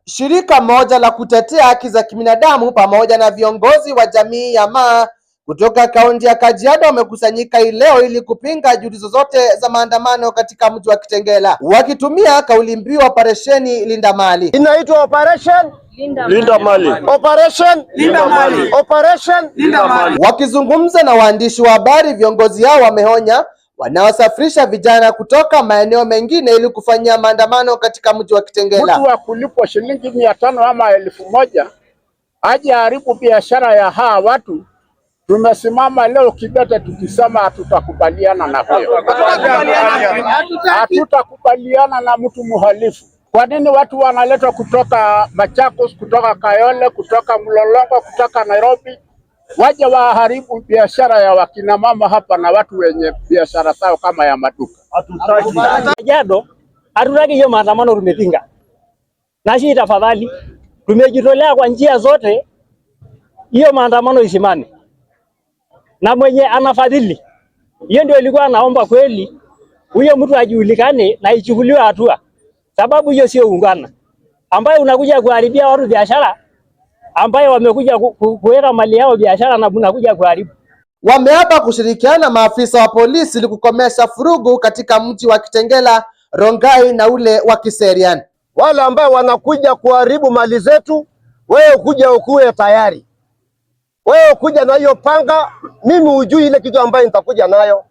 Shirika moja la kutetea haki za kibinadamu pamoja na viongozi wa jamii ya Maa kutoka kaunti ya Kajiado wamekusanyika leo ili kupinga juhudi zozote za maandamano katika mji wa Kitengela, wakitumia kauli mbiu operesheni Linda Mali. Inaitwa operation Linda Mali. Operation Linda Mali. Operation Linda Mali. Wakizungumza na waandishi wa habari, viongozi hao wameonya wanaosafirisha vijana kutoka maeneo mengine ili kufanyia maandamano katika mji wa Kitengela. Mtu wa kulipwa shilingi 500 ama 1000 aje haribu biashara ya hawa watu. Tumesimama leo kidete tukisema hatutakubaliana na hiyo. Hatutakubaliana na mtu muhalifu. Kwa nini watu wanaletwa kutoka Machakos, kutoka Kayole, kutoka Mlolongo, kutoka Nairobi waje waharibu biashara ya wakina mama hapa na watu wenye biashara zao kama ya maduka? Hatutaki. Kajiado hatutaki hiyo maandamano, tumepinga. Na sisi tafadhali tumejitolea kwa njia zote hiyo maandamano isimame. Na mwenye anafadhili hiyo ndio ilikuwa anaomba kweli huyo mtu ajulikane na ichukuliwe hatua, sababu hiyo sio ungana ambayo unakuja kuharibia watu biashara ambayo wamekuja kuweka mali yao biashara na unakuja kuharibu. Wameapa kushirikiana na maafisa wa polisi ili kukomesha furugu katika mji wa Kitengela, Rongai na ule wa Kiserian. Wale ambao wanakuja kuharibu mali zetu, wewe kuja ukuwe tayari. Wewe kuja na hiyo panga, mimi hujui ile kitu ambayo nitakuja nayo.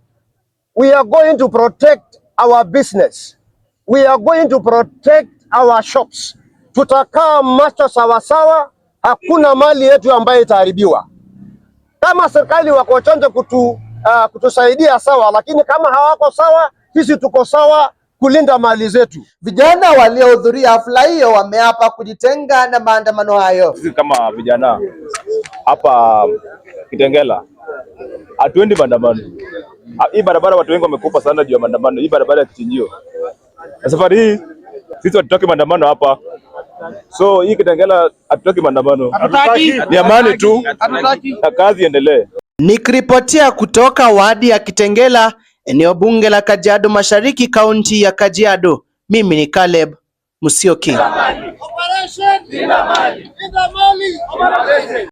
We are going to protect our business. We are going to protect our shops. Tutakaa macho sawa sawa, hakuna mali yetu ambayo itaharibiwa. Kama serikali wako chonjo kutusaidia sawa, lakini kama hawako sawa, sisi tuko sawa kulinda mali zetu. Vijana waliohudhuria hafla hiyo wameapa kujitenga na maandamano hayo. Sisi kama vijana hapa Kitengela hatuendi maandamano. Hii barabara watu wengi wamekufa sana juu ya maandamano. Hii barabara ya kichinjio. Na safari hii sisi hatutaki maandamano hapa. So hii Kitengela hatutaki maandamano. Ni amani tu. Na kazi endelee. Nikiripotia kutoka wadi ya Kitengela, eneo bunge la Kajiado Mashariki, kaunti ya Kajiado, mimi ni Caleb Musyoki.